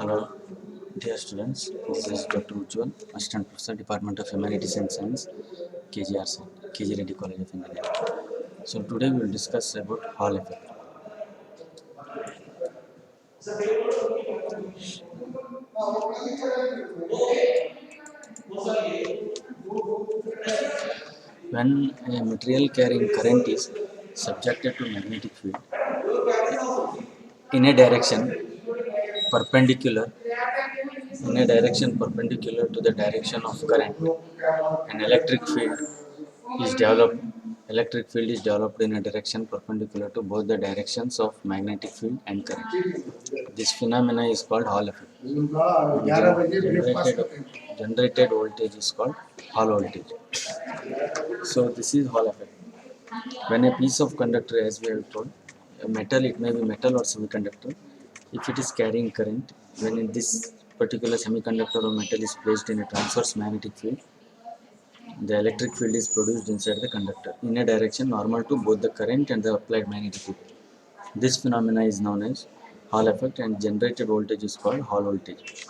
Hello, dear students. This is Dr. Ujjwal, Assistant Professor, Department of Humanities and Science, KGRC, KG Reddy College of Engineering. So today we will discuss about Hall effect. When a material carrying current is subjected to magnetic field in a direction perpendicular to the direction of current, an electric field is developed in a direction perpendicular to both the directions of magnetic field and current. This phenomena is called Hall effect. Generated voltage is called Hall voltage. So this is Hall effect. When a piece of conductor, as we have told, a metal, it may be metal or semiconductor, if it is carrying current, when in this particular semiconductor or metal is placed in a transverse magnetic field, the electric field is produced inside the conductor in a direction normal to both the current and the applied magnetic field. This phenomena is known as Hall effect, and generated voltage is called Hall voltage.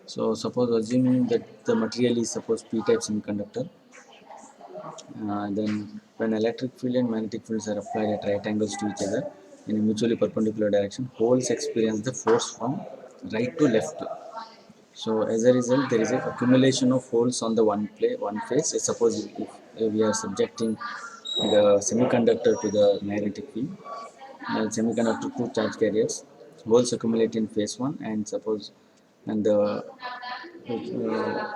So suppose assuming that the material is p-type semiconductor, then when electric field and magnetic fields are applied at right angles to each other in a mutually perpendicular direction, holes experience the force from right to left. So as a result, there is an accumulation of holes on the one face. Suppose if we are subjecting the semiconductor to the magnetic field, semiconductor to charge carriers, holes accumulate in phase one, and the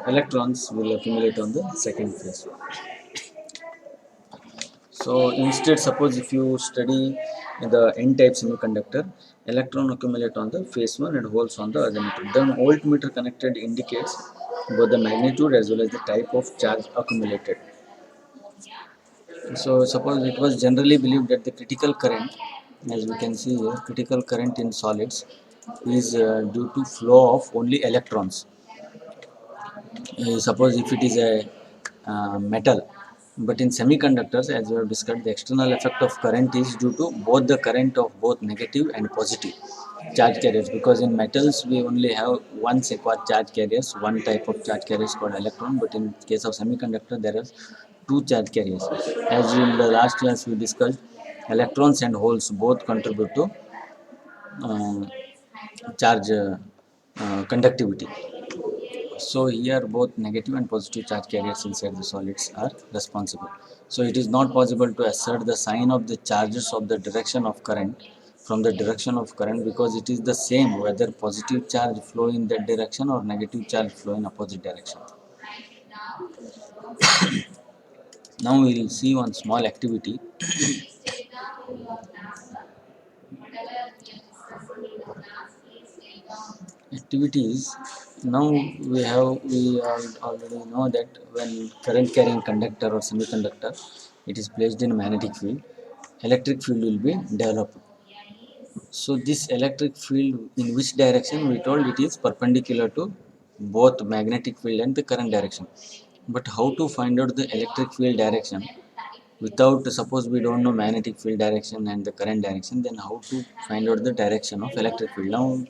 electrons will accumulate on the second phase. So instead, suppose if you study the N-type semiconductor, electron accumulate on the phase one and holes on the other meter. Then voltmeter connected indicates both the magnitude as well as the type of charge accumulated. So suppose it was generally believed that the critical current, as we can see here, critical current in solids is due to flow of only electrons. Suppose if it is a metal, but in semiconductors, as we have discussed, the external effect of current is due to both the current of both negative and positive charge carriers, because in metals we only have one sequence charge carriers, one type of charge carriers called electron, but in case of semiconductor there are two charge carriers. As in the last class we discussed, electrons and holes both contribute to uh, charge conductivity. So here both negative and positive charge carriers inside the solids are responsible. So it is not possible to assert the sign of the charges of the direction of current from the direction of current, because it is the same whether positive charge flow in that direction or negative charge flow in opposite direction. Now we will see one small activity. Activities. Now we already know that when current carrying conductor or semiconductor, it is placed in a magnetic field, electric field will be developed. So this electric field, in which direction? We told it is perpendicular to both magnetic field and the current direction. But how to find out the electric field direction without, suppose we don't know magnetic field direction and the current direction, then how to find out the direction of electric field? Now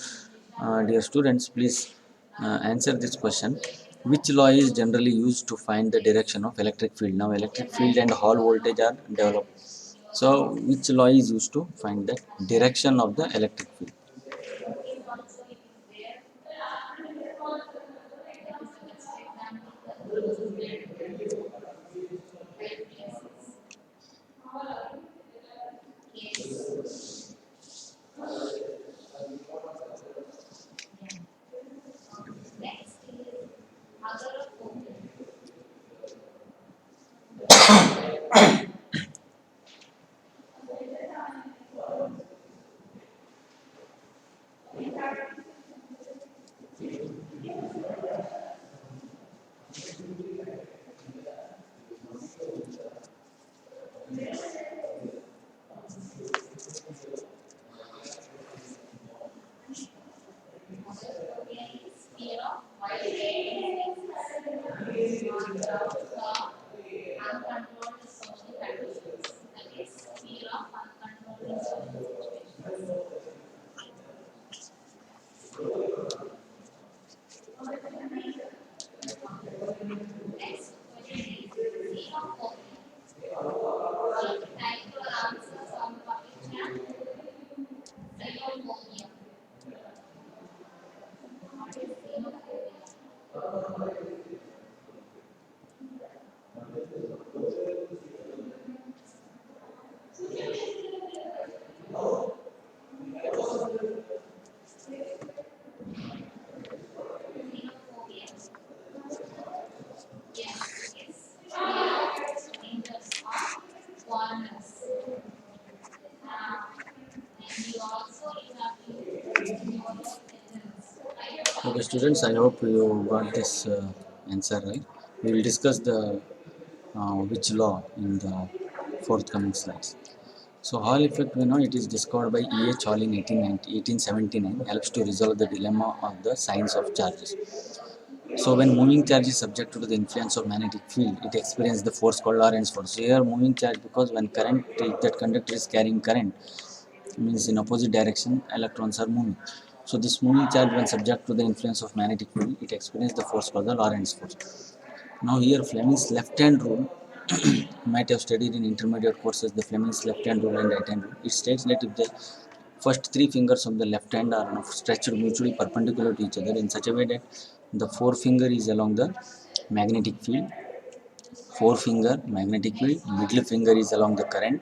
dear students, please answer this question. Which law is generally used to find the direction of electric field? Now electric field and Hall voltage are developed. So which law is used to find the direction of the electric field? Okay, students, I hope you got this answer right. We will discuss the which law in the forthcoming slides. So Hall effect, we know it is discovered by E.H. Hall in 1879, helps to resolve the dilemma of the signs of charges. So when moving charge is subject to the influence of magnetic field, it experiences the force called Lorentz force. So here moving charge, because when current, if that conductor is carrying current, means in opposite direction electrons are moving. So this moving charge, when subject to the influence of magnetic field, it experiences the force called the Lorentz force. Now here Fleming's left hand rule, you might have studied in intermediate courses the Fleming's left hand rule and right hand rule. It states that if the first three fingers of the left hand are stretched mutually perpendicular to each other in such a way that the forefinger is along the magnetic field, forefinger magnetic field, middle finger is along the current,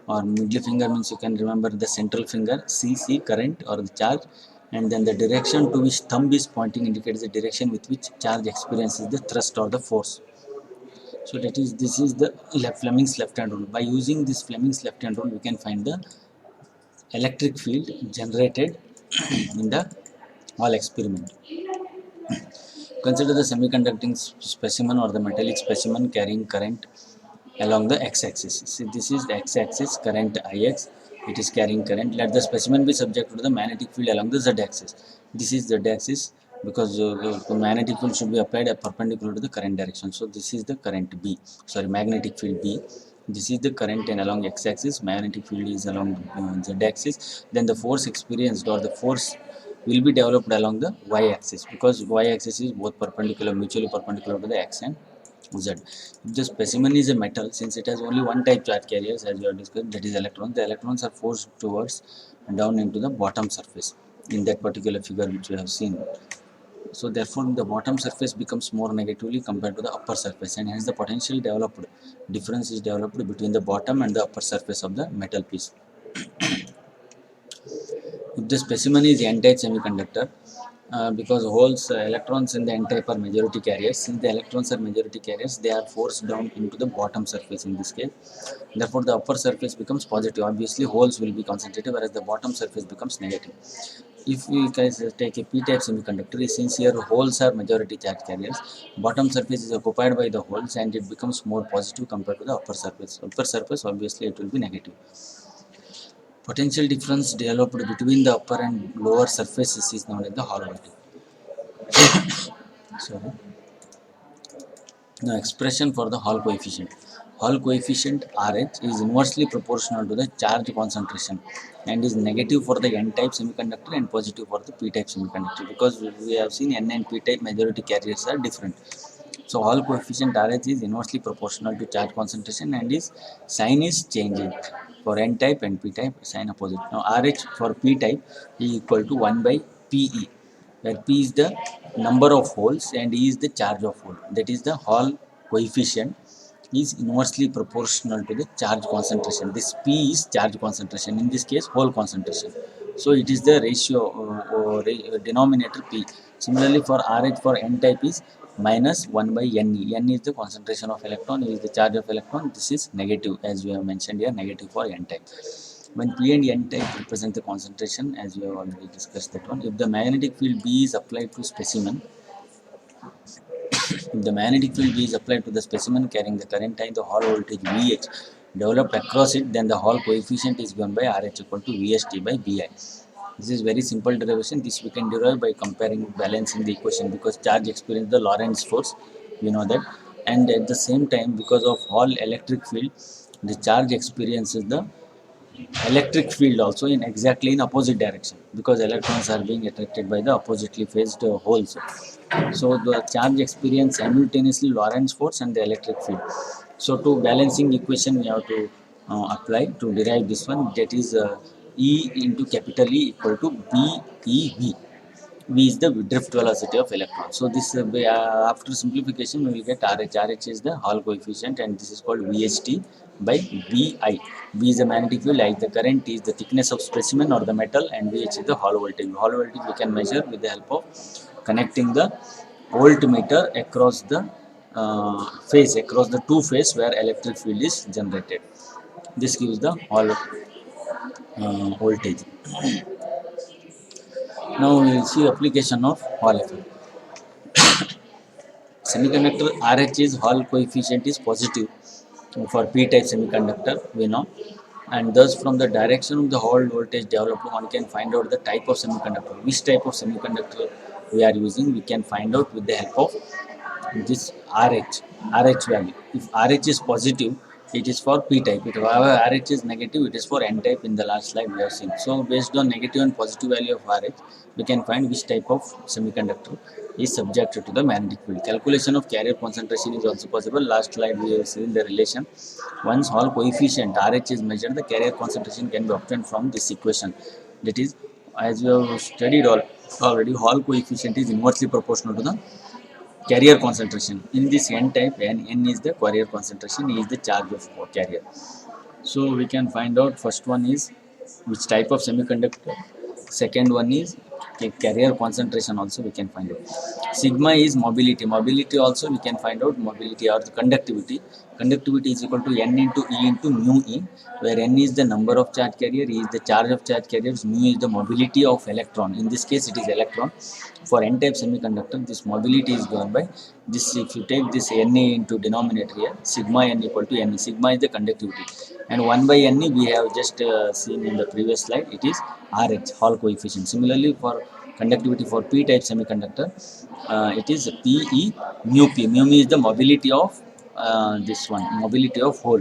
or middle finger means you can remember the central finger, CC current or the charge, and then the direction to which thumb is pointing indicates the direction with which charge experiences the thrust or the force. So that is, this is the Fleming's left hand rule. By using this Fleming's left hand rule, we can find the electric field generated in the Hall experiment. Consider the semiconducting specimen or the metallic specimen carrying current along the x-axis. See, this is the x-axis, current Ix, it is carrying current. Let the specimen be subject to the magnetic field along the z-axis. This is z-axis because the magnetic field should be applied perpendicular to the current direction. So this is the current B, sorry, magnetic field B. This is the current, and along x-axis magnetic field is along z-axis. Then the force experienced or the force will be developed along the y-axis, because y-axis is both perpendicular, mutually perpendicular to the x and z. If the specimen is a metal, since it has only one type charge carriers as we have discussed, that is electrons, the electrons are forced towards down into the bottom surface in that particular figure which we have seen. So therefore the bottom surface becomes more negatively compared to the upper surface, and hence the potential developed difference is developed between the bottom and the upper surface of the metal piece. If the specimen is n-type semiconductor, because holes, electrons in the n-type are majority carriers. Since the electrons are majority carriers, they are forced down into the bottom surface in this case. Therefore, the upper surface becomes positive. Obviously, holes will be concentrated, whereas the bottom surface becomes negative. If we guys take a p-type semiconductor, since here holes are majority charge carriers, bottom surface is occupied by the holes and it becomes more positive compared to the upper surface. Upper surface, obviously, it will be negative. Potential difference developed between the upper and lower surfaces is known as the Hall voltage. Sorry. The expression for the Hall coefficient. Hall coefficient RH is inversely proportional to the charge concentration and is negative for the n-type semiconductor and positive for the p-type semiconductor, because we have seen n and p-type majority carriers are different. So Hall coefficient RH is inversely proportional to charge concentration and its sign is changing. For n-type and p-type, sign opposite. Now RH for p-type is equal to 1 by PE, where P is the number of holes and E is the charge of hole. That is the Hall coefficient is inversely proportional to the charge concentration. This P is charge concentration, in this case hole concentration. So it is the ratio denominator P. Similarly for RH for n-type is minus 1 by Ne. N is the concentration of electron, E is the charge of electron. This is negative, as we have mentioned here, negative for n-type. When P and n-type represent the concentration, as we have already discussed that one. If the magnetic field B is applied to specimen, if the magnetic field B is applied to the specimen carrying the current I, the Hall voltage Vh developed across it, then the Hall coefficient is given by RH equal to Vst by Bi. This is very simple derivation. This we can derive by comparing, balancing the equation, because charge experiences the Lorentz force, we know that, and at the same time because of Hall electric field, the charge experiences the electric field also in exactly in opposite direction, because electrons are being attracted by the oppositely phased holes. So the charge experience simultaneously Lorentz force and the electric field. So to balancing equation we have to apply to derive this one, that is E into capital E equal to BeV. V is the drift velocity of electron. So this after simplification we will get RH. RH is the Hall coefficient and this is called Vht by Vi. V is the magnetic field, I is the current, T is the thickness of specimen or the metal, and Vh is the Hall voltage. Hall voltage we can measure with the help of connecting the voltmeter across the phase, across the two phase where electric field is generated. This gives the Hall voltage. Now we will see application of Hall effect. Semiconductor RH is Hall coefficient is positive for p-type semiconductor, we know, and thus from the direction of the Hall voltage developed one can find out the type of semiconductor, which type of semiconductor we are using. We can find out with the help of this RH value. If RH is positive, it is for p type. If however RH is negative, it is for n type. In the last slide we have seen. So based on negative and positive value of RH, we can find which type of semiconductor is subjected to the magnetic field. Calculation of carrier concentration is also possible. Last slide we have seen the relation. Once Hall coefficient RH is measured, the carrier concentration can be obtained from this equation. That is, as we have studied already, Hall coefficient is inversely proportional to the carrier concentration. In this n type, n is the carrier concentration, E is the charge of carrier. So we can find out first one is which type of semiconductor, second one is carrier concentration, also we can find out. Sigma is mobility also we can find out. Mobility or the conductivity is equal to n into E into mu E, where n is the number of charge carrier, E is the charge of charge carriers, mu is the mobility of electron. In this case it is electron. For n type semiconductor, this mobility is given by this. If you take this Na into denominator here, sigma n equal to Ne. Sigma is the conductivity, and 1 by Ne we have just seen in the previous slide, it is RH, Hall coefficient. Similarly, for conductivity for p type semiconductor, it is Pe mu P. Mu is the mobility of this one, mobility of hole.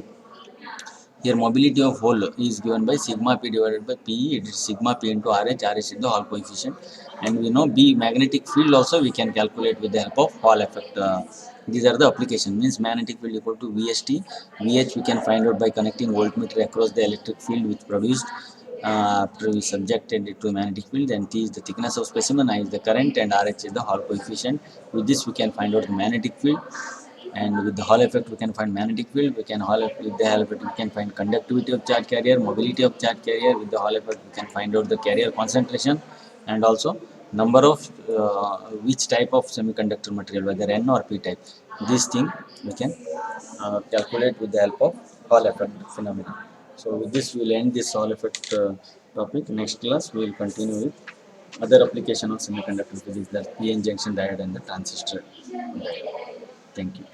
Here mobility of hole is given by sigma P divided by Pe. It is sigma P into RH. RH is the Hall coefficient, and we know B magnetic field also we can calculate with the help of Hall effect. These are the application. Means magnetic field equal to VST. VH we can find out by connecting voltmeter across the electric field which produced after we subjected it to magnetic field. And T is the thickness of specimen, I is the current, and RH is the Hall coefficient. With this we can find out the magnetic field, and with the Hall effect we can find magnetic field. We can with the Hall effect we can find conductivity of charge carrier, mobility of charge carrier. With the Hall effect we can find out the carrier concentration, and also number of which type of semiconductor material, whether N or P type. This thing we can calculate with the help of Hall effect phenomena. So with this we will end this Hall effect topic. Next class we will continue with other application of semiconductor physics, the PN junction diode and the transistor diode. Thank you.